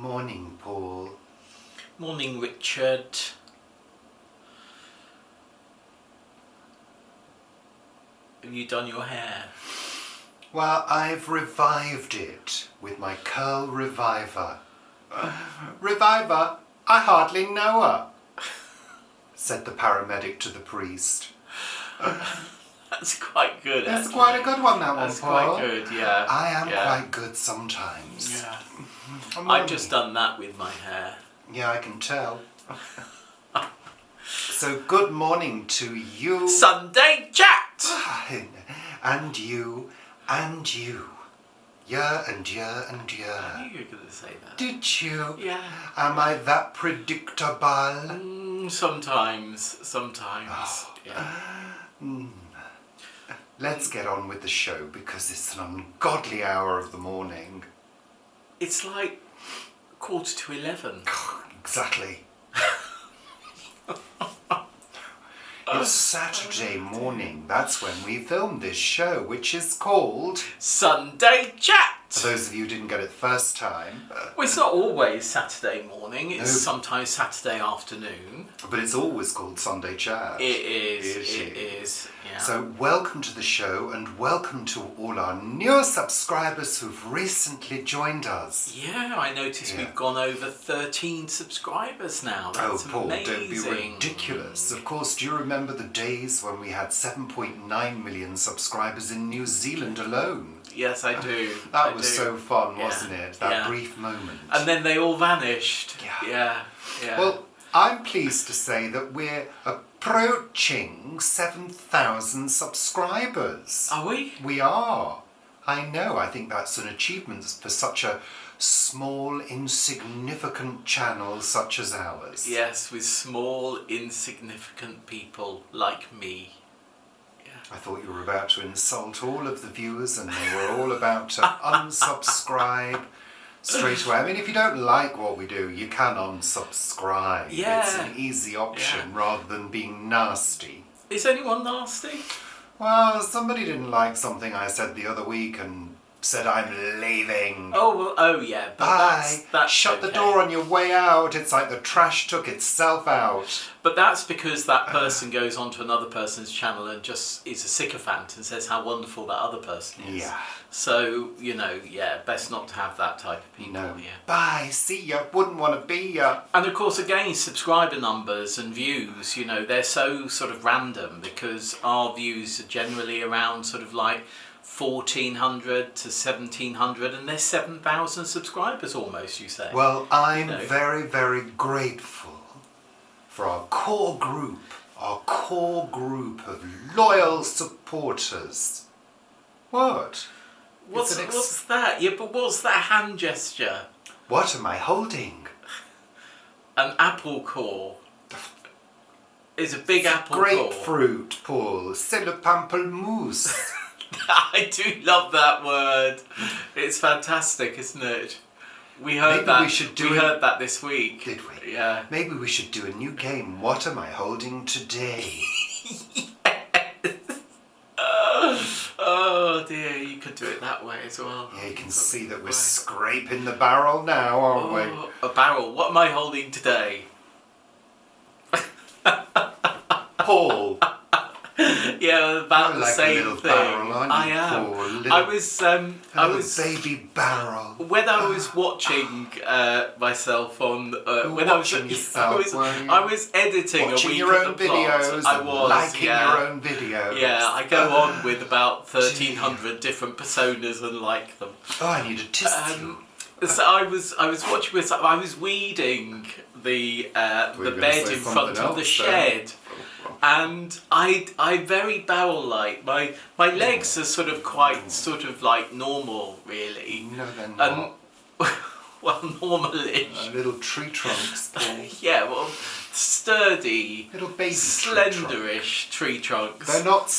Morning, Paul. Morning, Richard. Have you done your hair? Well, I've revived it with my curl reviver. Reviver? I hardly know her, said the paramedic to the priest. That's quite good. That's actually. quite a good one, that one, That's Paul. quite good, yeah. I am yeah. quite good sometimes. Yeah. I'm I've just done that with my hair. Yeah, I can tell. So good morning to you. Sunday chat! And you, and you. Year and year and year. I knew you were going to say that. Did you? Yeah. Am I that predictable? Sometimes. Oh. Yeah. Let's get on with the show because it's an ungodly hour of the morning. It's like 11:45. Exactly. It's Saturday morning. That's when we filmed this show, which is called Sunday chat! For those of you who didn't get it the first time. Well, it's not always Saturday morning. It's No. sometimes Saturday afternoon. But it's always called Sunday Chat. It is. Yeah. So welcome to the show and welcome to all our new subscribers who've recently joined us. Yeah, I noticed we've gone over 13 subscribers now. That's Paul, amazing. don't be ridiculous. Of course, do you remember the days when we had 7.9 million subscribers in New Zealand alone? Yes, I do. That was so fun, wasn't it? That Yeah. brief moment. And then they all vanished. Yeah. Yeah. Well, I'm pleased to say that we're approaching 7,000 subscribers. Are we? We are. I know. I think that's an achievement for such a small, insignificant channel such as ours. Yes, with small, insignificant people like me. I thought you were about to insult all of the viewers and they were all about to unsubscribe straight away. I mean, if you don't like what we do, you can unsubscribe. Yeah. It's an easy option rather than being nasty. Is anyone nasty? Well, somebody didn't like something I said the other week and said I'm leaving. Oh yeah. But Bye. That's Shut okay. the door on your way out. It's like the trash took itself out. But that's because that person goes onto another person's channel and just is a sycophant and says how wonderful that other person is. Yeah. So, best not to have that type of people. No. Yeah. Bye. See ya. Wouldn't want to be ya. And of course, again, subscriber numbers and views, they're so sort of random because our views are generally around sort of like 1,400 to 1,700 and there's 7,000 subscribers almost, you say. Well, I'm very, very grateful for our core group of loyal supporters. What? What's that? Yeah, but what's that hand gesture? What am I holding? An apple core. It's a big apple core. Grapefruit, Paul. C'est le pamplemousse. I do love that word. It's fantastic, isn't it? We heard heard that this week. Did we? Yeah. Maybe we should do a new game. What am I holding today? Oh dear, you could do it that way as well. Yeah, you can see that we're scraping the barrel now, aren't we? A barrel. What am I holding today? Paul. Yeah, about the same a little thing. barrel, aren't you, I am. Paul? I was baby barrel. when I was watching myself on when watching yourself, I was editing watching a week your at own the plot. videos, I was liking your own videos. Yeah, I go on with about 1,300 different personas and like them. Oh, I need a tissue. So I was watching myself. I was weeding the bed in front of the shed. And I very barrel-like. My legs are sort of quite sort of like normal, really. No, they're not. Well, normal-ish. Little tree trunks, Paul. Yeah, well, sturdy, Little baby slenderish tree trunks. They're not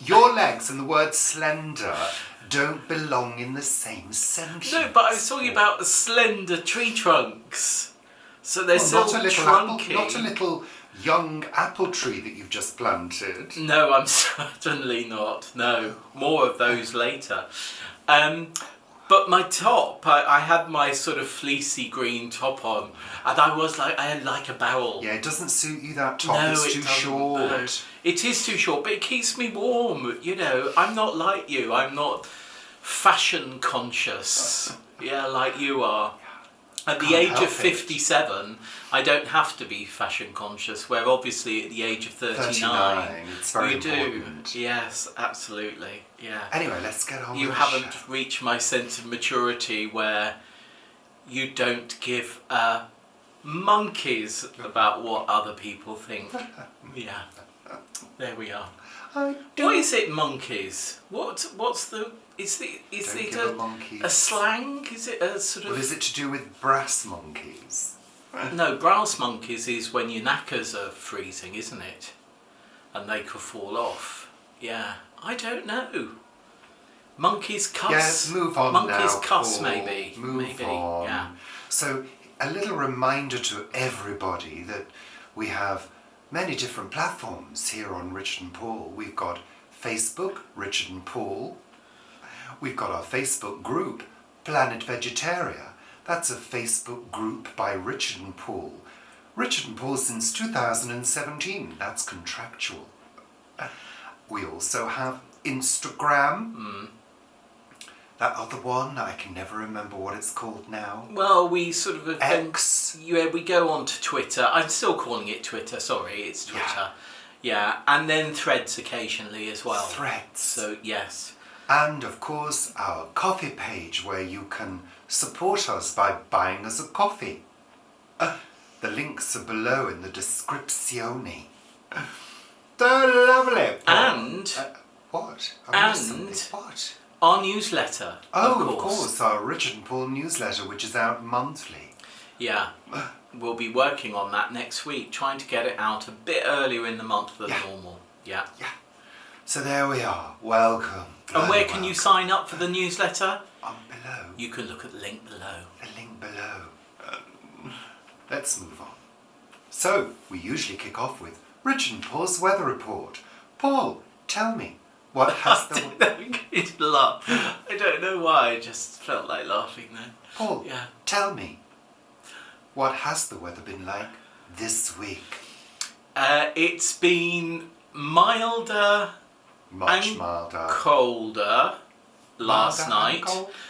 Your legs and the word slender don't belong in the same sentence. No, but I was talking about slender tree trunks. So they're still trunky. Not a little young apple tree that you've just planted. No, I'm certainly not. No, more of those later. But my top, I had my sort of fleecy green top on, and I was like, I had like a barrel. Yeah, it doesn't suit you, that top. No, it's it too doesn't, short. no. It is too short, but it keeps me warm. You know, I'm not like you. I'm not fashion conscious. Yeah, like you are. At the age of 57, I don't have to be fashion conscious, where obviously at the age of 39 it's very you important. do. Yes, absolutely. Yeah. Anyway, let's get on You with haven't the show. reached my sense of maturity where you don't give monkeys about what other people think. Yeah. There we are. What is it, monkeys? What's the... Is it a slang? Is it a sort of... Well, is it to do with brass monkeys? No, brass monkeys is when your knackers are freezing, isn't it? And they could fall off. Yeah. I don't know. Monkeys cuss. Yeah, move on monkeys now, cuss, Paul. maybe. Move maybe. on. Yeah. So, a little reminder to everybody that we have many different platforms here on Richard and Paul. We've got Facebook, Richard and Paul. We've got our Facebook group, Planet Vegetaria. That's a Facebook group by Richard and Paul. Richard and Paul since 2017. That's contractual. We also have Instagram. That other one, I can never remember what it's called now. Well, we sort of... X. Yeah, we go on to Twitter. I'm still calling it Twitter, sorry, it's Twitter. Yeah, and then Threads occasionally as well. Threads. So, yes. And, of course, our coffee page where you can support us by buying us a coffee. The links are below in the descripzione. They're lovely. And... what? What? Our newsletter, of course, our Richard and Paul newsletter, which is out monthly. Yeah, we'll be working on that next week, trying to get it out a bit earlier in the month than normal. Yeah. So there we are. Welcome. And where can you sign up for the newsletter? Below. You can look at the link below. The link below. Let's move on. So, we usually kick off with Richard and Paul's weather report. Paul, tell me, what has the... I don't know why, I just felt like laughing then. Paul, tell me, what has the weather been like this week? It's been milder... Much milder. Colder last night.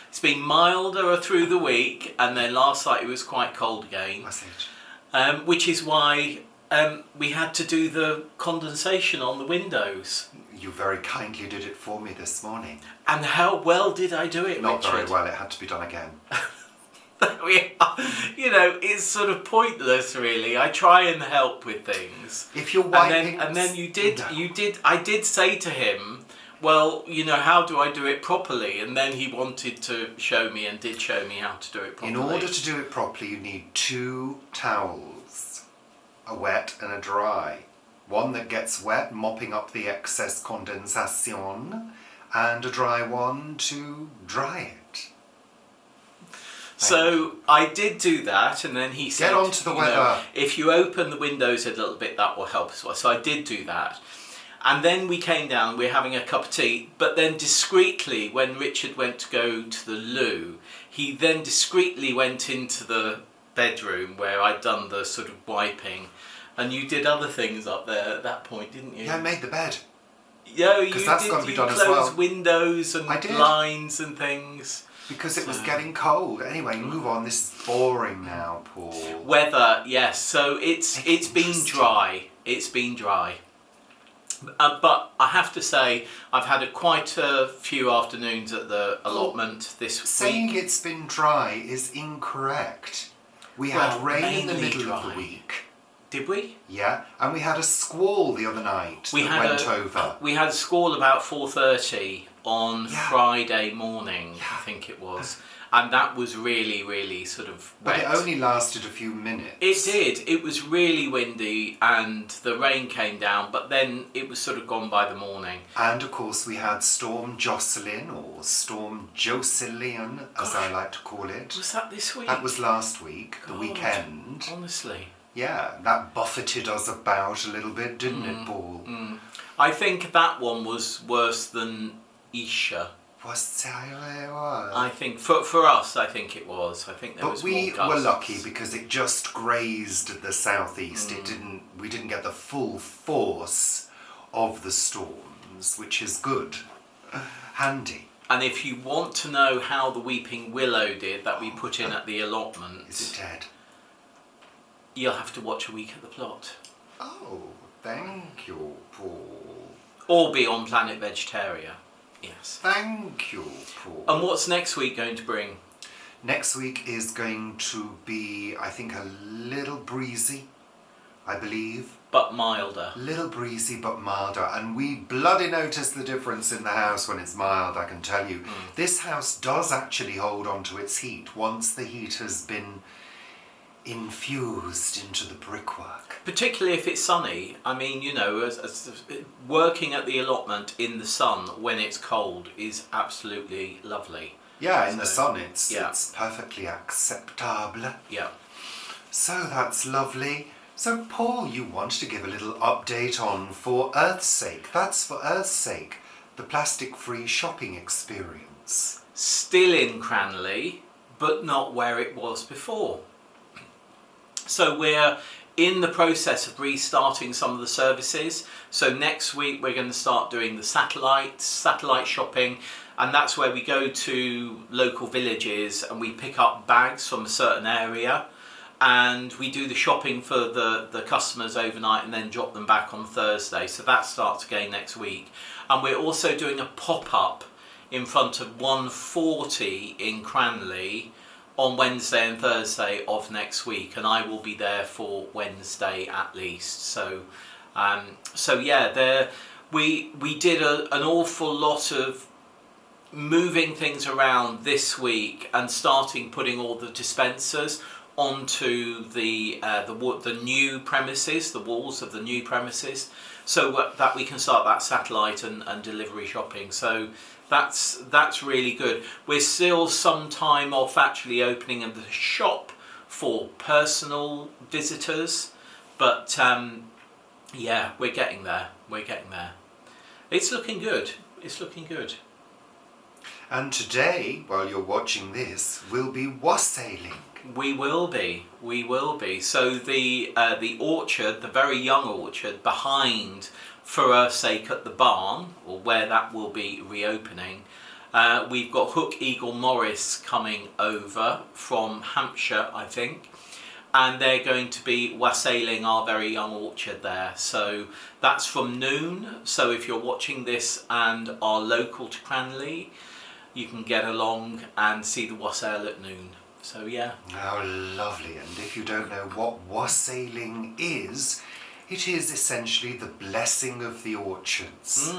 It's been milder through the week, and then last night it was quite cold again. Was it? Which is why we had to do the condensation on the windows. You very kindly did it for me this morning. And how well did I do it, Not Richard? very well, it had to be done again. You know, it's sort of pointless, really. I try and help with things. If you're wiping... And then I did say to him, well, you know, how do I do it properly? And then he wanted to show me and did show me how to do it properly. In order to do it properly, you need 2 towels. A wet and a dry. One that gets wet, mopping up the excess condensation, and a dry one to dry it. So I did do that, and then he said, get on to the weather. If you open the windows a little bit, that will help as well. So I did do that. And then we came down, we were having a cup of tea, but then discreetly, when Richard went to go to the loo, he then discreetly went into the bedroom where I'd done the sort of wiping, and you did other things up there at that point, didn't you? Yeah, I made the bed. Yeah, you that's did. Got to be You done as closed well. windows and blinds and things. Because it was getting cold. Anyway, move on. This is boring now, Paul. Weather, yes. So it's been dry. It's been dry. But I have to say, I've had quite a few afternoons at the allotment this week. Saying it's been dry is incorrect. We had rain in the middle of the week. Did we? Yeah, and we had a squall the other night went over. We had a squall about 4:30 on Friday morning, I think it was. And that was really, really sort of wet. But it only lasted a few minutes. It did. It was really windy and the rain came down, but then it was sort of gone by the morning. And of course we had Storm Jocelyn, or Storm Jocelyn, as I like to call it. Was that this week? That was last week, the weekend. Honestly. Yeah, that buffeted us about a little bit, didn't it, Paul? I think that one was worse than Isha. Was it was? I think for us, I think it was. I think there was more gusts. But we were lucky because it just grazed the southeast. We didn't get the full force of the storms, which is good. Handy. And if you want to know how the weeping willow did that we put in at the allotment, is it dead? You'll have to watch a week at the plot. Oh, thank you, Paul. Or be on Planet Vegetaria. Yes. Thank you, Paul. And what's next week going to bring? Next week is going to be, I think, a little breezy, I believe. But milder. Little breezy but milder. And we bloody notice the difference in the house when it's mild, I can tell you. This house does actually hold on to its heat once the heat has been infused into the brickwork. Particularly if it's sunny. I mean, you know, as working at the allotment in the sun when it's cold is absolutely lovely. Yeah, in the sun it's perfectly acceptable. Yeah. So that's lovely. So Paul, you wanted to give a little update on For Earth's Sake. That's For Earth's Sake, the plastic-free shopping experience. Still in Cranley, but not where it was before. So we're in the process of restarting some of the services. So next week we're going to start doing the satellite shopping, and that's where we go to local villages and we pick up bags from a certain area and we do the shopping for the customers overnight and then drop them back on Thursday. So that starts again next week. And we're also doing a pop-up in front of 140 in Cranley on Wednesday and Thursday of next week, and I will be there for Wednesday at least. So yeah, we did an awful lot of moving things around this week and starting putting all the dispensers onto the new premises, the walls of the new premises, so that we can start that satellite and delivery shopping. So that's really good. We're still some time off actually opening the shop for personal visitors, but yeah, we're getting there. It's looking good. And today, while you're watching this, we'll be wassailing. We will be. So the orchard, the very young orchard behind For Earth's Sake at the barn, or where that will be reopening, we've got Hook Eagle Morris coming over from Hampshire, I think, and they're going to be wassailing our very young orchard there. So that's from noon. So if you're watching this and are local to Cranley, you can get along and see the wassail at noon. So yeah. How lovely. And if you don't know what wassailing is, it is essentially the blessing of the orchards.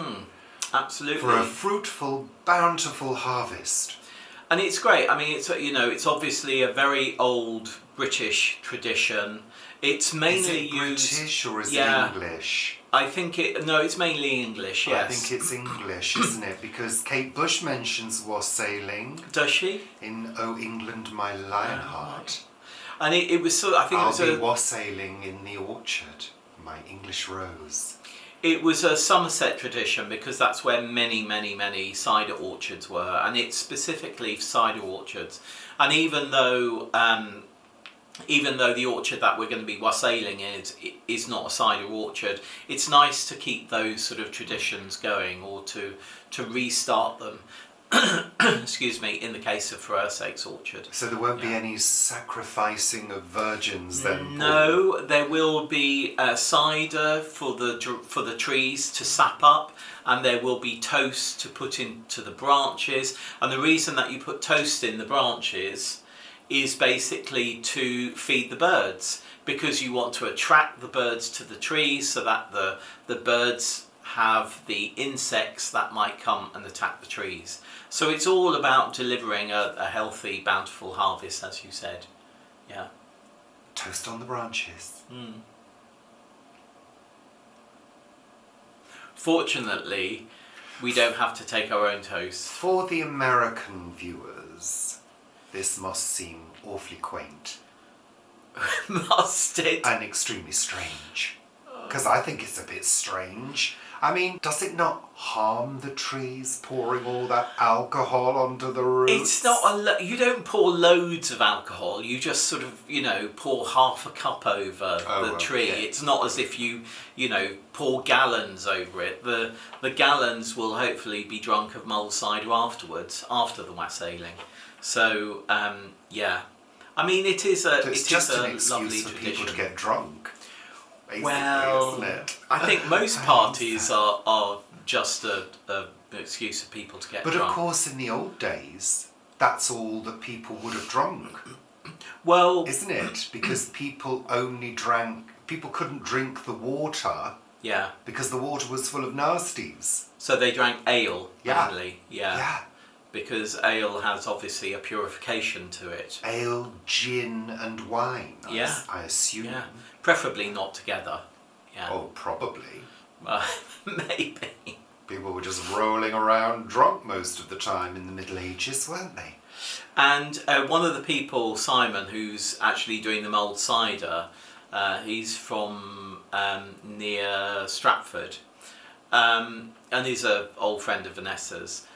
Absolutely. For a fruitful, bountiful harvest. And it's great. I mean, it's obviously a very old British tradition. It's mainly used. used. British or is it English? I think it's mainly English. Yes. I think it's English, isn't it? Because Kate Bush mentions wassailing. Does she? In "Oh England, My Lionheart." And it was sort of, I think I'll be wassailing in the orchard, my English rose. It was a Somerset tradition because that's where many cider orchards were, and it's specifically cider orchards. And even though the orchard that we're going to be wassailing in is not a cider orchard, it's nice to keep those sort of traditions going, or to restart them. Excuse me, in the case of For Earth's Sake's orchard. So there won't be any sacrificing of virgins then, Paul? No, there will be cider for the trees to sap up, and there will be toast to put into the branches. And the reason that you put toast in the branches is basically to feed the birds, because you want to attract the birds to the trees so that the birds have the insects that might come and attack the trees. So it's all about delivering a healthy, bountiful harvest, as you said. Yeah. Toast on the branches. Fortunately, we don't have to take our own toast. For the American viewers, this must seem awfully quaint. Must it? And extremely strange. Because I think it's a bit strange. I mean, does it not harm the trees pouring all that alcohol onto the roots? It's not you don't pour loads of alcohol. You just sort of, pour half a cup over the tree. Okay. It's not as if you pour gallons over it. The gallons will hopefully be drunk of mulled cider afterwards, after the wassailing. So yeah, I mean it is a an excuse lovely for tradition. people to get drunk. Well, isn't it? I think most parties are just an excuse for people to get But drunk. of course, in the old days, that's all that people would have drunk, Well, isn't it? Because people couldn't drink the water yeah. because the water was full of nasties. So they drank ale Yeah. only. Yeah. Because ale has obviously a purification to it. Ale, gin and wine, Yeah. I assume. Yeah. Preferably not together. Yeah. Oh, probably. Maybe. People were just rolling around drunk most of the time in the Middle Ages, weren't they? And one of the people, Simon, who's actually doing the mulled cider, he's from near Stratford, and he's an old friend of Vanessa's.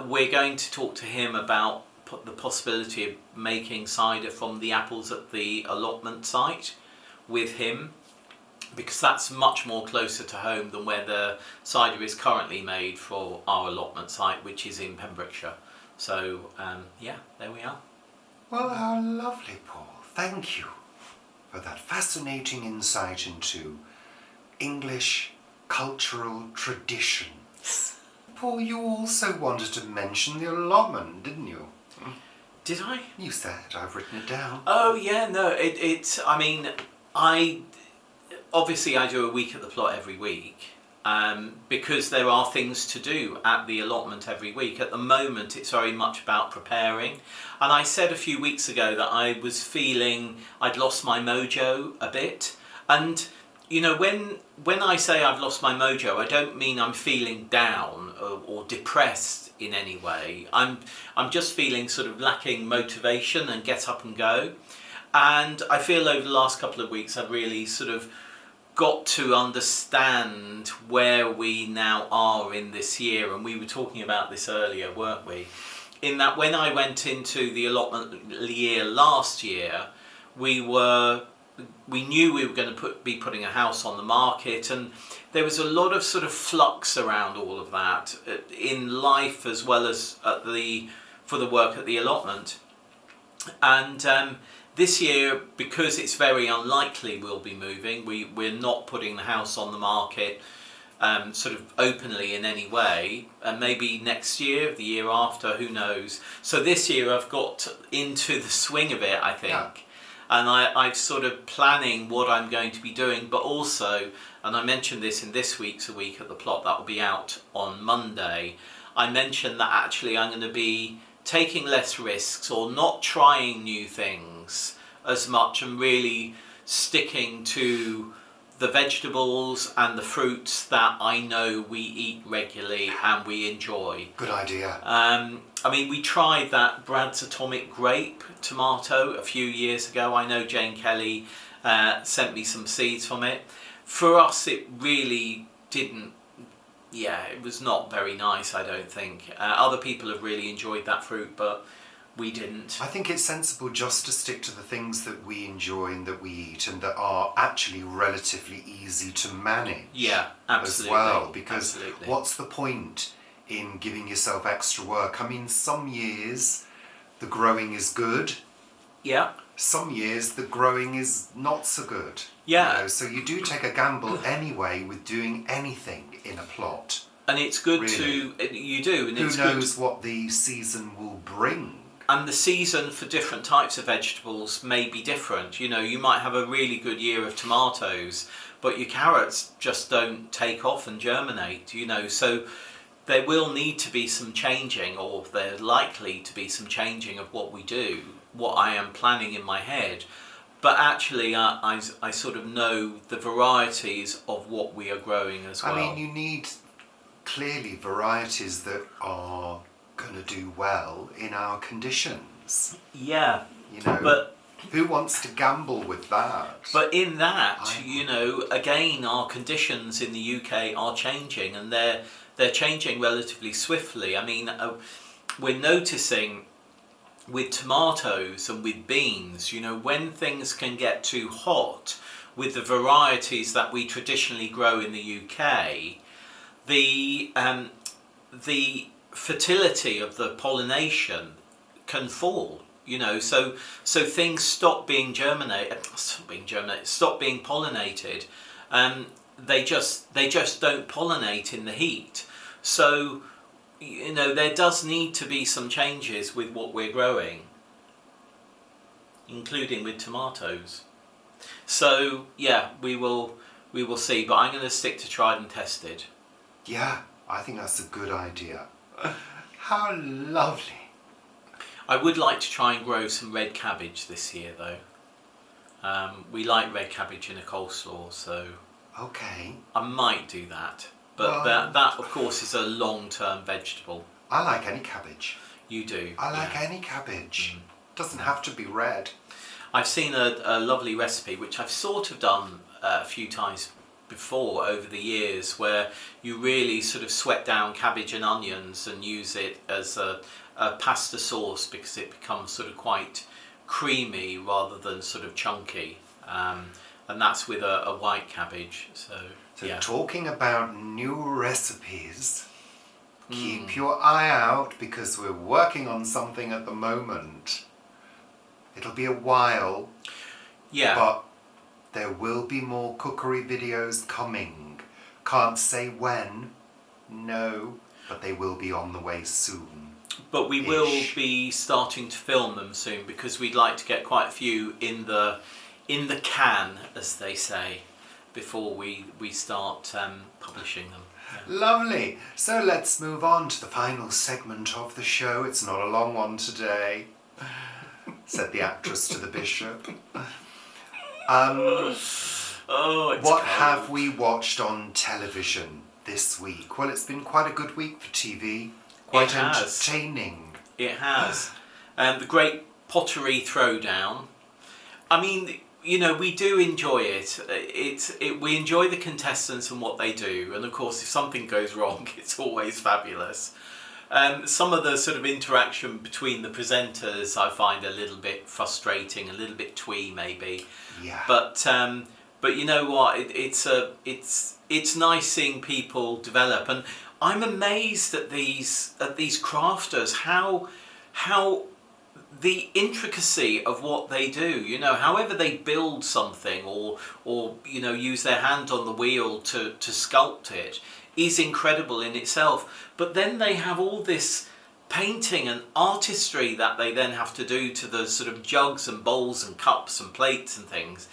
We're going to talk to him about the possibility of making cider from the apples at the allotment site with him, because that's much more closer to home than where the cider is currently made for our allotment site, which is in Pembrokeshire. So yeah, there we are. Well, how lovely, Paul. Thank you for that fascinating insight into English cultural traditions. Paul, you also wanted to mention the allotment, didn't you? Did I? You said. I've written it down. Oh yeah, no. I mean, I do a week at the plot every week. Because there are things to do at the allotment every week. At the moment, it's very much about preparing. And I said a few weeks ago that I was feeling I'd lost my mojo a bit. And, when I say I've lost my mojo, I don't mean I'm feeling down or depressed in any way. I'm just feeling sort of lacking motivation and get up and go. And I feel over the last couple of weeks I've really sort of got to understand where we now are in this year, and we were talking about this earlier, weren't we? In that when I went into the allotment year last year, we knew we were going to be putting a house on the market, and there was a lot of sort of flux around all of that in life as well as for the work at the allotment. And this year, because it's very unlikely we'll be moving, we're not putting the house on the market sort of openly in any way, and maybe next year, the year after, who knows. So this year I've got into the swing of it, I think. Yeah. And I'm sort of planning what I'm going to be doing, but also, and I mentioned this in this week's A Week at the Plot, that will be out on Monday, I mentioned that actually I'm going to be taking less risks or not trying new things as much and really sticking to the vegetables and the fruits that I know we eat regularly and we enjoy. Good idea. I mean, we tried that Brad's Atomic Grape tomato a few years ago. I know Jane Kelly sent me some seeds from it. For us, it really didn't. Yeah, it was not very nice, I don't think. Other people have really enjoyed that fruit, but we didn't. I think it's sensible just to stick to the things that we enjoy and that we eat and that are actually relatively easy to manage. Yeah, absolutely. As well, because what's the point in giving yourself extra work? I mean, some years the growing is good. Yeah. Some years the growing is not so good. Yeah. So you do take a gamble anyway with doing anything in a plot. And it's good really. You do. And who it's knows what the season will bring? And the season for different types of vegetables may be different. You might have a really good year of tomatoes, but your carrots just don't take off and germinate, So there will need to be some changing, or there's likely to be some changing of what we do, what I am planning in my head. But actually, I sort of know the varieties of what we are growing as well. I mean, you need clearly varieties that are going to do well in our conditions. Yeah. But Who wants to gamble with that? But in that, again, our conditions in the UK are changing, and they're changing relatively swiftly. I mean, we're noticing with tomatoes and with beans, when things can get too hot, with the varieties that we traditionally grow in the UK, the fertility of the pollination can fall. So things stop being pollinated. They just don't pollinate in the heat. So there does need to be some changes with what we're growing, including with tomatoes. So yeah, we will see. But I'm going to stick to tried and tested. Yeah, I think that's a good idea. How lovely. I would like to try and grow some red cabbage this year, though. We like red cabbage in a coleslaw, so okay, I might do that. But that, of course, is a long-term vegetable. I like any cabbage. You do? I like any cabbage. Doesn't have to be red. I've seen a lovely recipe, which I've sort of done a few times before over the years, where you really sort of sweat down cabbage and onions and use it as a pasta sauce, because it becomes sort of quite creamy rather than sort of chunky, and that's with a white cabbage. So yeah. Talking about new recipes, keep your eye out, because we're working on something at the moment. It'll be a while, but there will be more cookery videos coming. Can't say when, no, but they will be on the way soon. But we will be starting to film them soon, because we'd like to get quite a few in the can, as they say, before we start publishing them. Yeah. Lovely. So let's move on to the final segment of the show. It's not a long one today, said the actress to the bishop. What have we watched on television this week? Well, it's been quite a good week for TV. Quite entertaining. It has. The Great Pottery Throwdown. I mean, we do enjoy it. We enjoy the contestants and what they do. And of course, if something goes wrong, it's always fabulous. Some of the sort of interaction between the presenters I find a little bit frustrating, a little bit twee maybe. Yeah. But you know what? It's nice seeing people develop, and I'm amazed at these crafters, how the intricacy of what they do. However they build something or use their hand on the wheel to sculpt it is incredible in itself. But then they have all this painting and artistry that they then have to do to the sort of jugs and bowls and cups and plates and things,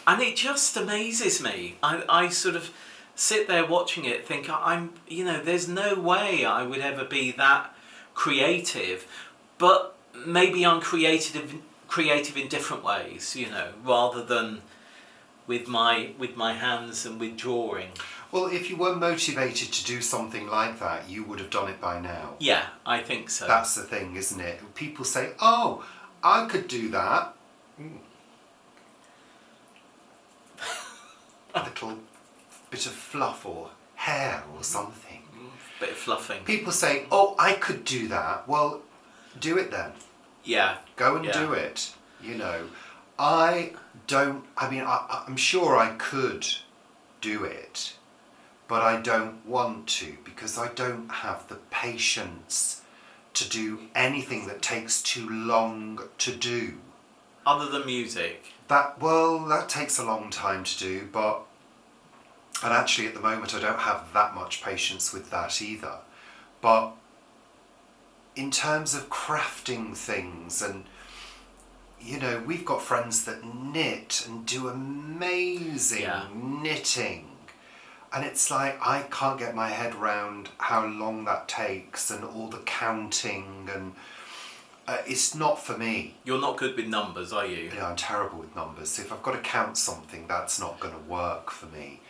and it just amazes me. I sort of sit there watching it, think there's no way I would ever be that creative, but maybe I'm creative in different ways, rather than with my hands and with drawing. Well, if you were motivated to do something like that, you would have done it by now. Yeah, I think so. That's the thing, isn't it? People say, "Oh, I could do that." A little bit of fluff or hair or something. Bit of fluffing. People say, "Oh, I could do that." Well, do it then. Yeah. Go and do it. I'm sure I could do it, but I don't want to, because I don't have the patience to do anything that takes too long to do. Other than music? That takes a long time to do, and actually at the moment I don't have that much patience with that either. But in terms of crafting things, and we've got friends that knit and do amazing knitting, and it's like I can't get my head around how long that takes and all the counting, and it's not for me. You're not good with numbers, are you? Yeah, I'm terrible with numbers. If I've got to count something, that's not going to work for me.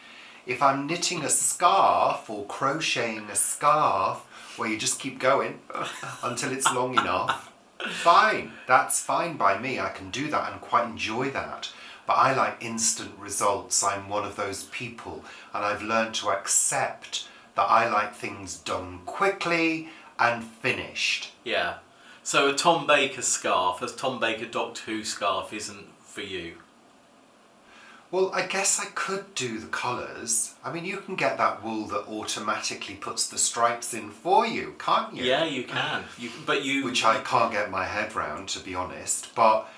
If I'm knitting a scarf or crocheting a scarf, where you just keep going until it's long enough, Fine, that's fine by me. I can do that and quite enjoy that. But I like instant results. I'm one of those people, and I've learned to accept that I like things done quickly and finished. Yeah. So a Tom Baker scarf, a Tom Baker Doctor Who scarf isn't for you? Well, I guess I could do the colours. I mean, you can get that wool that automatically puts the stripes in for you, can't you? Yeah, you can. Which I can't get my head round, to be honest. But,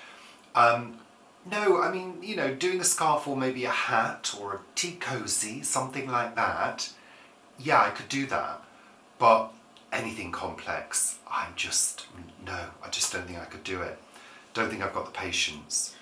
no, I mean, you know, doing a scarf or maybe a hat or a tea cosy, something like that, yeah, I could do that. But anything complex, I just don't think I could do it. Don't think I've got the patience.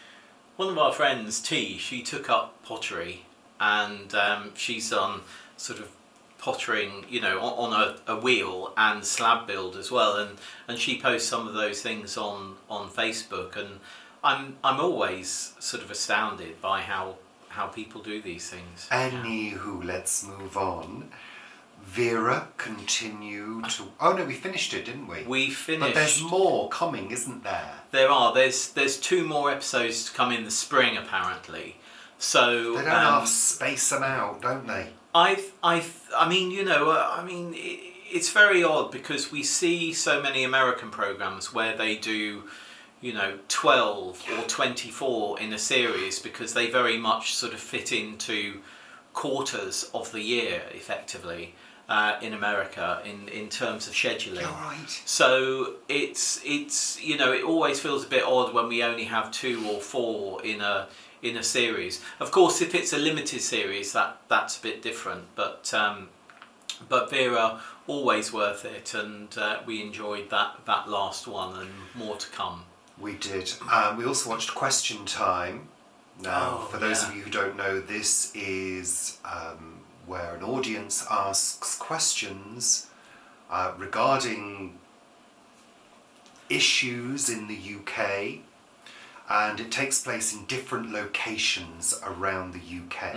One of our friends, T, she took up pottery, and she's done sort of pottering, you know, on a wheel and slab build as well, and she posts some of those things on Facebook, and I'm always sort of astounded by how people do these things. Anywho, let's move on. Vera continued to... Oh no, we finished it, didn't we? We finished. But there's more coming, isn't there? There are. There's 2 more episodes to come in the spring, apparently. So they don't half space them out, don't they? I mean, you know, it's very odd because we see so many American programs where they do, you know, 12 or 24 in a series because they very much sort of fit into quarters of the year, effectively. In America, in terms of scheduling. You're right. So it's you know, it always feels a bit odd when we only have 2 or 4 in a series. Of course, if it's a limited series, that's a bit different. But Vera, always worth it, and we enjoyed that last one, and more to come. We did. We also watched Question Time. Now, for those of you who don't know, this is where an audience asks questions regarding issues in the UK, and it takes place in different locations around the UK,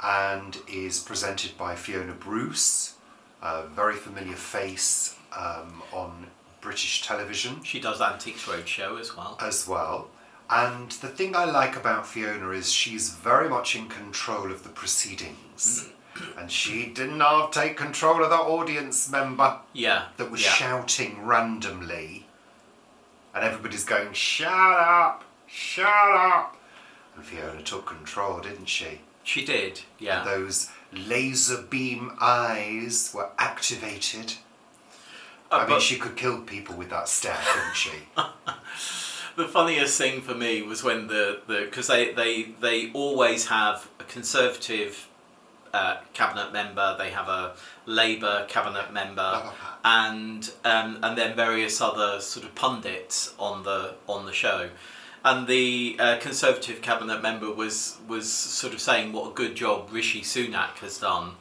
and is presented by Fiona Bruce, a very familiar face on British television. She does Antiques Roadshow as well. And the thing I like about Fiona is she's very much in control of the proceedings. And she didn't half take control of the audience member that was shouting randomly. And everybody's going, shut up, shut up. And Fiona took control, didn't she? She did, yeah. And those laser beam eyes were activated. I mean, she could kill people with that stare, couldn't she? The funniest thing for me was when because they always have a Conservative cabinet member, they have a Labour cabinet member, and then various other sort of pundits on the show. And the Conservative cabinet member was sort of saying what a good job Rishi Sunak has done.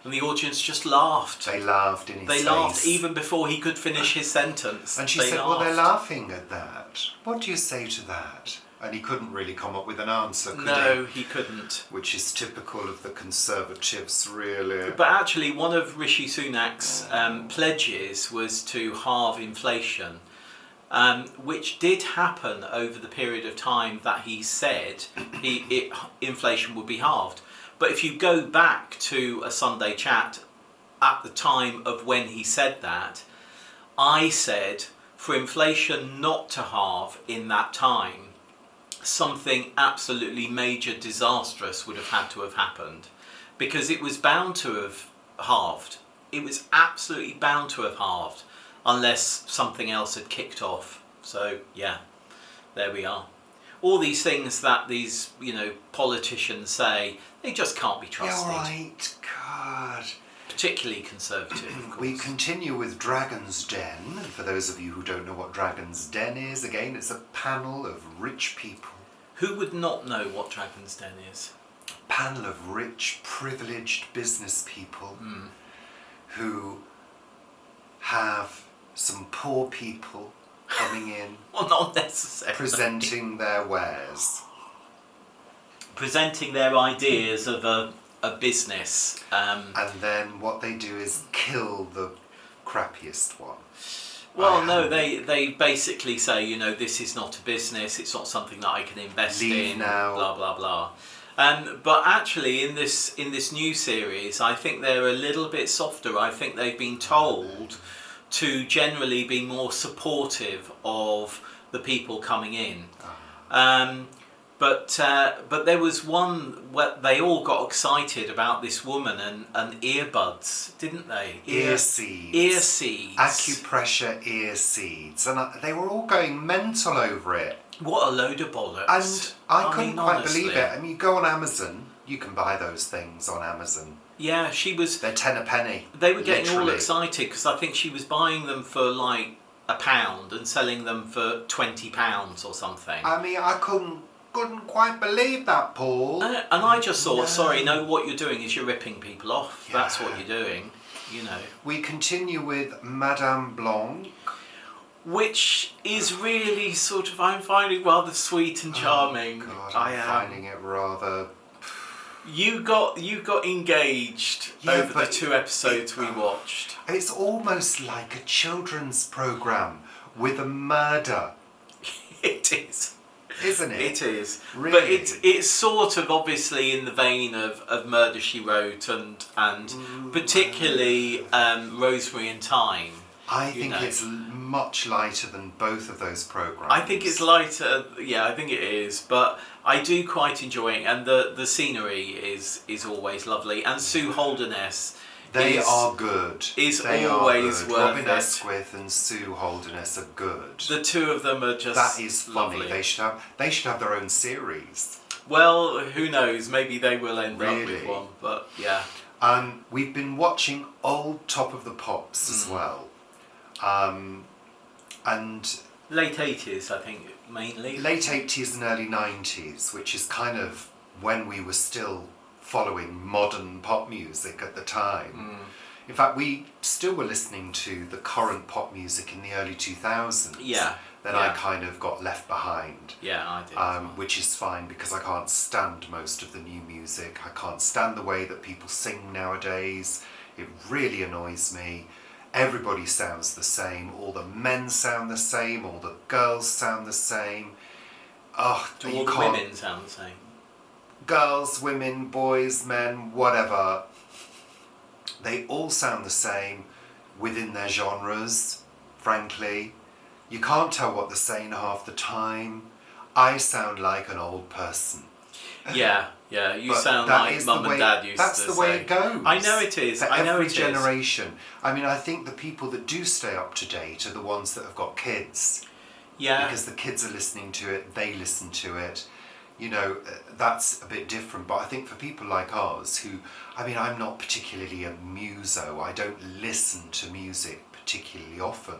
And the audience just laughed. They laughed in his face. They laughed even before he could finish his sentence. And she said, well, they're laughing at that. What do you say to that? And he couldn't really come up with an answer, could he? No, he couldn't. Which is typical of the Conservatives, really. But actually, one of Rishi Sunak's pledges was to halve inflation, which did happen over the period of time that he said inflation would be halved. But if you go back to a Sunday chat at the time of when he said that, I said for inflation not to halve in that time, something absolutely major disastrous would have had to have happened, because it was bound to have halved. It was absolutely bound to have halved unless something else had kicked off. So yeah, there we are. All these things that these, you know, politicians say, they just can't be trusted. Yeah, right, God. Particularly Conservative, of course. We continue with Dragon's Den. And for those of you who don't know what Dragon's Den is, again, it's a panel of rich people. Who would not know what Dragon's Den is? A panel of rich, privileged business people who have some poor people coming in. Well, not necessarily. Presenting their wares. Presenting their ideas of a business. And then what they do is kill the crappiest one. Well, no, they basically say, you know, this is not a business. It's not something that I can invest Leave in. now. Blah blah blah. But actually, in this new series, I think they're a little bit softer. I think they've been told to generally be more supportive of the people coming in. But there was one where they all got excited about this woman and earbuds, didn't they? Ear seeds. Ear seeds. Acupressure ear seeds. And they were all going mental over it. What a load of bollocks. And I couldn't quite honestly. believe it. I mean, you go on Amazon, you can buy those things on Amazon. Yeah, she was... They're 10 a penny. They were getting all literally. excited because I think she was buying them for like £1 and selling them for £20 or something. I mean, I couldn't quite believe that, Paul. And I just thought, sorry, no, what you're doing is you're ripping people off. Yeah. That's what you're doing, you know. We continue with Madame Blanc. Which is really sort of, I'm finding rather sweet and charming. Oh, God, I I'm am. finding it rather... You got engaged over the 2 episodes we watched. It's almost like a children's programme with a murder. It is. Isn't it? It is. Really? But it's sort of obviously in the vein of Murder, She Wrote and particularly Rosemary and Thyme. I think it's much lighter than both of those programmes. I think it's lighter, yeah, I think it is, but I do quite enjoy it, and the scenery is always lovely, and Sue Holderness They are good. They always worth Robin it. Esquith and Sue Holderness are good. The two of them are just That is funny. lovely. They should have their own series. Well, who knows? Maybe they will end up Really? with one, but yeah. We've been watching old Top of the Pops as well. And Late 80s, I think, mainly. late 80s and early 90s, which is kind of when we were still following modern pop music at the time. In fact, we still were listening to the current pop music in the early 2000s. Yeah. Then yeah. I kind of got left behind. Yeah, I did. as well. Which is fine because I can't stand most of the new music. I can't stand the way that people sing nowadays. It really annoys me. Everybody sounds the same. All the men sound the same. All the girls sound the same. Oh, Do you all the can't- women sound the same? Girls, women, boys, men, whatever. They all sound the same within their genres, frankly. You can't tell what they're saying half the time. I sound like an old person. Yeah, yeah. You But sound that like is Mum the and way- Dad used to say. That's the way it goes. I know it is. For I know every it is. generation. I mean, I think the people that do stay up to date are the ones that have got kids. Yeah. Because the kids are listening to it, they listen to it. You know, that's a bit different. But I think for people like us who, I mean, I'm not particularly a muso. I don't listen to music particularly often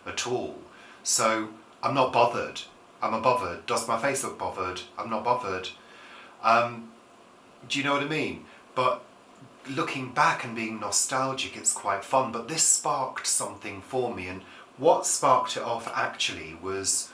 at all. So I'm not bothered. I'm not bothered. Does my face look bothered? I'm not bothered. Do you know what I mean? But looking back and being nostalgic, it's quite fun. But this sparked something for me. And what sparked it off actually was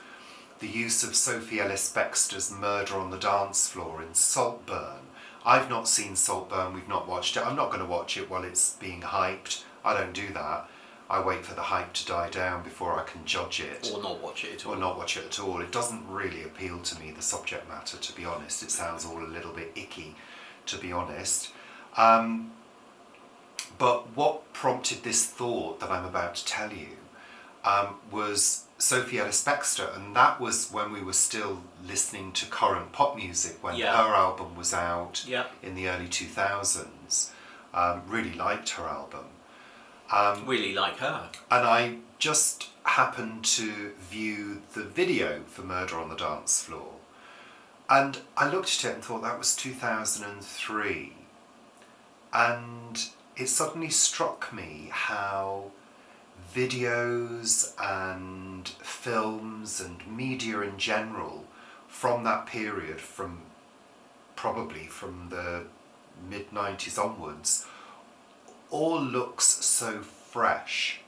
the use of Sophie Ellis-Bextor's Murder on the Dance Floor in Saltburn. I've not seen Saltburn, we've not watched it. I'm not going to watch it while it's being hyped. I don't do that. I wait for the hype to die down before I can judge it. Or not watch it at all. Or not watch it at all. It doesn't really appeal to me, the subject matter, to be honest. It sounds all a little bit icky, to be honest. But what prompted this thought that I'm about to tell you was Sophie Ellis-Bextor, and that was when we were still listening to current pop music, when Yeah. her album was out Yeah. in the early 2000s. Really liked her album. Really like her. And I just happened to view the video for Murder on the Dance Floor. And I looked at it and thought that was 2003. And it suddenly struck me how videos and films and media in general from that period, probably from the mid-90s onwards, all looks so fresh.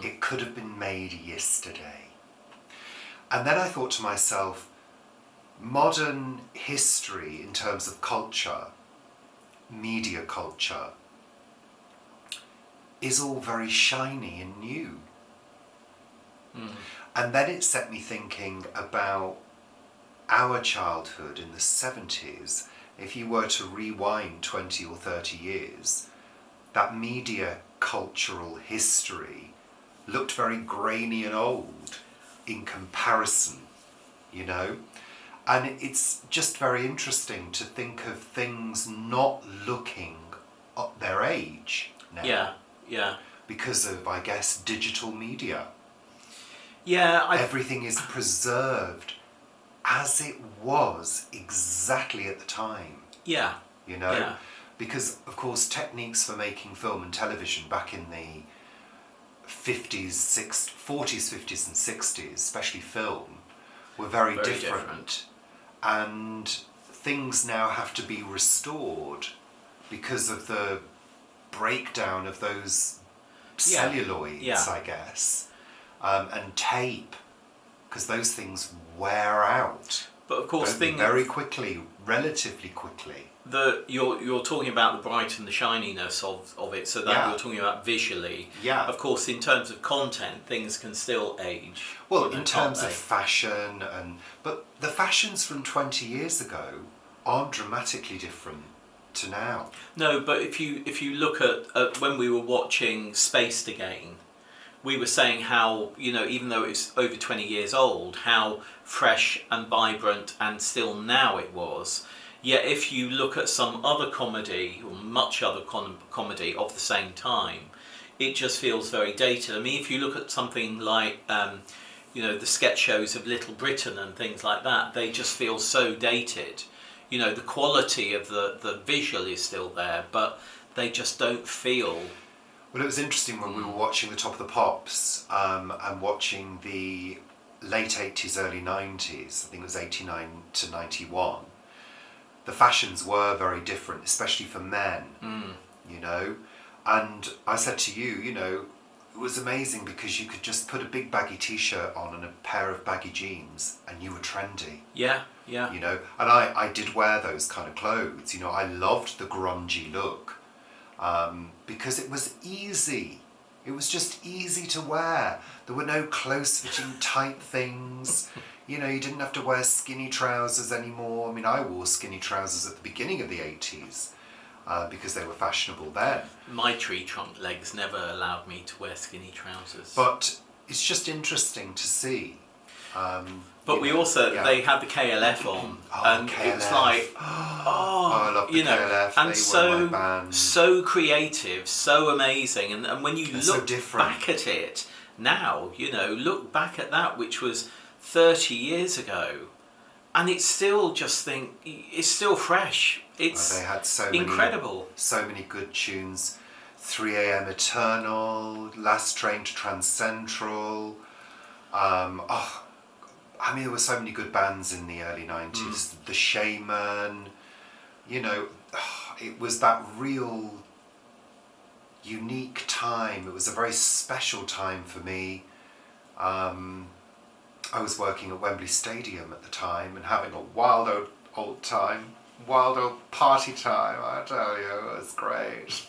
It could have been made yesterday. And then I thought to myself, modern history in terms of culture, media culture, is all very shiny and new. And then it set me thinking about our childhood in the 70s. If you were to rewind 20 or 30 years, that media cultural history looked very grainy and old in comparison, you know? And it's just very interesting to think of things not looking up their age now. Yeah. Because of, I guess, digital media. Yeah. Everything is preserved as it was exactly at the time. Yeah. You know? Because, of course, techniques for making film and television back in the 40s, 50s and 60s, especially film, were very different. And things now have to be restored because of the breakdown of those celluloids, I guess, and tape, because those things wear out. But of course, very quickly, relatively quickly. You're talking about the bright and the shininess of it, so that you're talking about visually. Yeah. Of course, in terms of content, things can still age. Well, in terms of fashion, but the fashions from 20 years ago aren't dramatically different to now. No, but if you look at when we were watching Spaced Again, we were saying how, even though it's over 20 years old, how fresh and vibrant and still now it was. Yet if you look at some other comedy, or much other comedy of the same time, it just feels very dated. I mean, if you look at something like, the sketch shows of Little Britain and things like that, they just feel so dated. The quality of the visual is still there, but they just don't feel... Well, it was interesting when we were watching The Top of the Pops and watching the late 80s, early 90s, I think it was 89 to 91, the fashions were very different, especially for men, And I said to you, it was amazing because you could just put a big baggy t-shirt on and a pair of baggy jeans and you were trendy. Yeah. And I did wear those kind of clothes. I loved the grungy look because it was easy. It was just easy to wear. There were no close-fitting tight things. You didn't have to wear skinny trousers anymore. I mean, I wore skinny trousers at the beginning of the 80s because they were fashionable then. My tree trunk legs never allowed me to wear skinny trousers. But it's just interesting to see. But we also, they had the KLF on, and KLF. It was like, I love the KLF. And they were my band. So creative, so amazing, and when you look so back at it now, look back at that, which was 30 years ago, and it's still it's still fresh. It's they had so incredible. So many good tunes. 3 a.m. Eternal, Last Train to Trans Central. There were so many good bands in the early 90s. The Shaman, it was that real unique time. It was a very special time for me. I was working at Wembley Stadium at the time and having a wild old time, wild old party time, I tell you. It was great.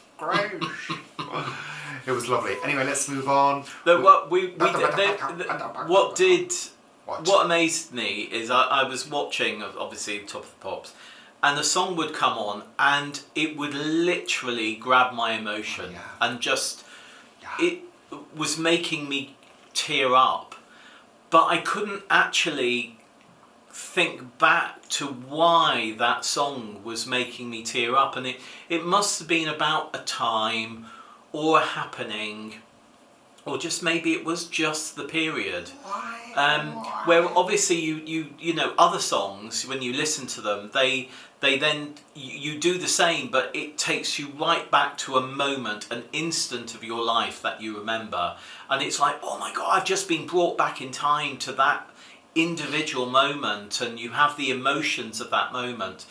It was lovely. Anyway, let's move on. What amazed me is I was watching, obviously, Top of the Pops, and the song would come on and it would literally grab my emotion and it was making me tear up. But I couldn't actually think back to why that song was making me tear up, and it must have been about a time or a happening, or just maybe it was just the period. Where obviously you know other songs, when you listen to them, they then you do the same, but it takes you right back to a moment, an instant of your life that you remember, and it's like, oh my God, I've just been brought back in time to that individual moment, and you have the emotions of that moment.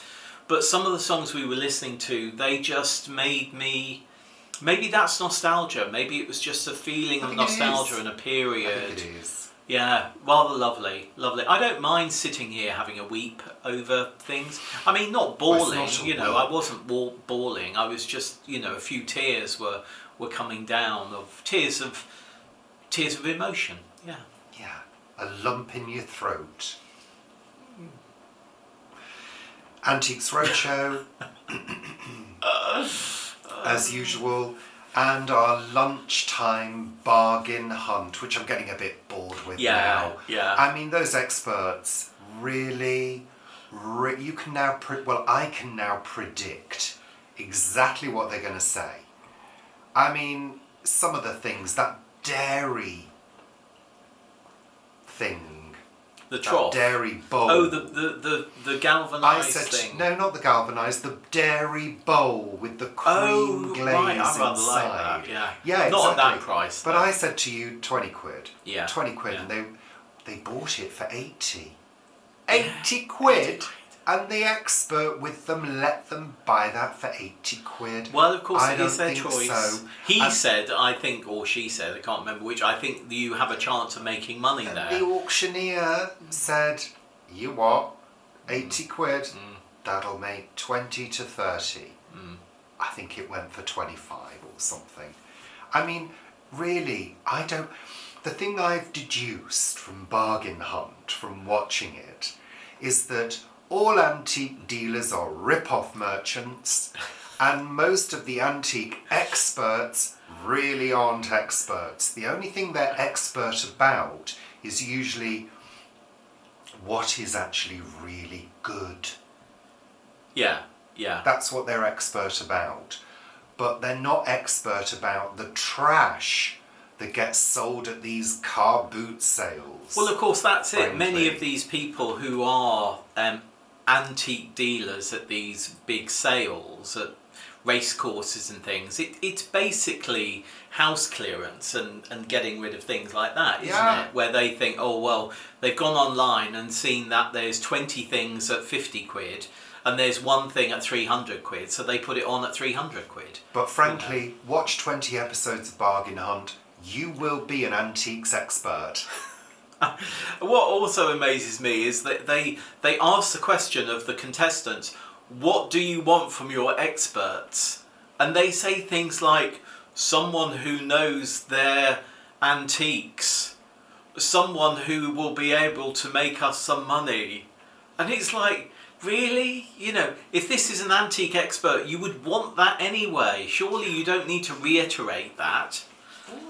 But some of the songs we were listening to, they just made me... Maybe that's nostalgia. Maybe it was just a feeling of nostalgia in a period. I think it is. Yeah, rather lovely. I don't mind sitting here having a weep over things. I mean, not bawling, I wasn't bawling. I was just, a few tears were coming down, of tears of emotion. Yeah. Yeah. a lump in your throat. Antiques Roadshow, as usual, and our lunchtime bargain hunt, which I'm getting a bit bored with now. Yeah. I mean, those experts really, you can now, I can now predict exactly what they're going to say. I mean, some of the things, that dairy thing. The trough. Dairy bowl. Oh, the galvanised thing. No, not the galvanised. The dairy bowl with the cream glaze right, I rather inside. like that. Yeah. Yeah, exactly. Not at that price. But though. I said to you, 20 quid. Yeah. 20 quid, yeah. and they bought it for 80. 80 quid. And the expert with them let them buy that for 80 quid. Well, of course, I it don't is their think choice. So. He said, I think, or she said, I can't remember which, I think you have a chance of making money there. The auctioneer said, you what? 80 quid? That'll make 20 to 30. I think it went for 25 or something. I mean, really, the thing I've deduced from Bargain Hunt, from watching it, is that all antique dealers are rip-off merchants, and most of the antique experts really aren't experts. The only thing they're expert about is usually what is actually really good. Yeah. That's what they're expert about. But they're not expert about the trash that gets sold at these car boot sales. Well, of course, that's it. Frankly. Many of these people who are antique dealers at these big sales, at race courses and things, it's basically house clearance and getting rid of things like that, isn't it? Where they think, oh, well, they've gone online and seen that there's 20 things at 50 quid and there's one thing at 300 quid, so they put it on at 300 quid. But frankly, watch 20 episodes of Bargain Hunt, you will be an antiques expert. What also amazes me is that they ask the question of the contestants, what do you want from your experts? And they say things like, someone who knows their antiques, someone who will be able to make us some money. And it's like, really? You know, if this is an antique expert, you would want that anyway. Surely you don't need to reiterate that.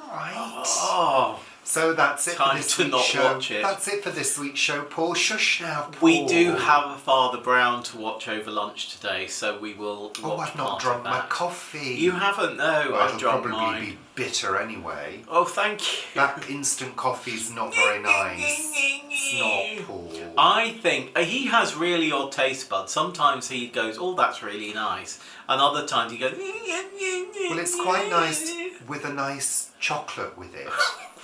Right. Oh. So that's it Time for this to week's not show. watch it. That's it for this week's show, Paul. Shush now, Paul. We do have a Father Brown to watch over lunch today, so we will watch Oh, I've not part drunk of my that. coffee. You haven't? No, Well, I've it'll drunk probably mine. be bitter anyway. Oh, thank you. That instant coffee's not very nice. It's not, Paul. I think he has really odd taste buds. Sometimes he goes, oh, that's really nice. And other times he goes... Well, it's quite nice with a nice chocolate with it.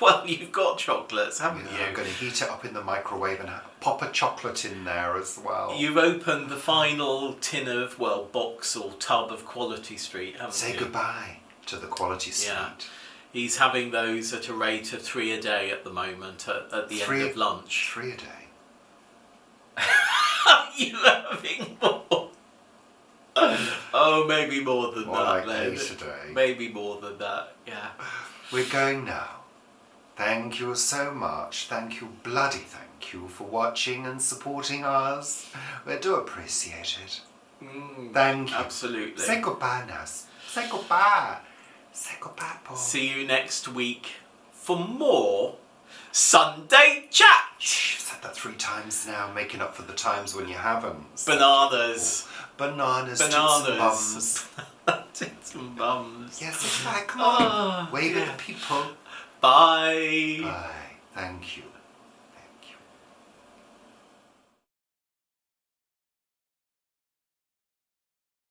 Well, you've got chocolates, haven't Yeah, you? I'm going to heat it up in the microwave and pop a chocolate in there as well. You've opened the final tin of, box or tub of Quality Street, haven't Say you? goodbye to the Quality Street. Yeah. He's having those at a rate of 3 a day at the moment, at the end of lunch. 3 a day. Are you having more? Oh, maybe more than More that. like then. 8 a day. Maybe more than that, yeah. We're going now. Thank you so much. Thank you, bloody thank you, for watching and supporting us. We do appreciate it. Thank you. Absolutely. Say goodbye now. Say goodbye. Say goodbye, Paul. See you next week for more Sunday Chat. You've said that 3 times now, making up for the times when you haven't. Bananas. Bananas. Tits and bums. Tits and bums. Yes, it's right. Come on. Wave at the people. Bye. Bye. Thank you.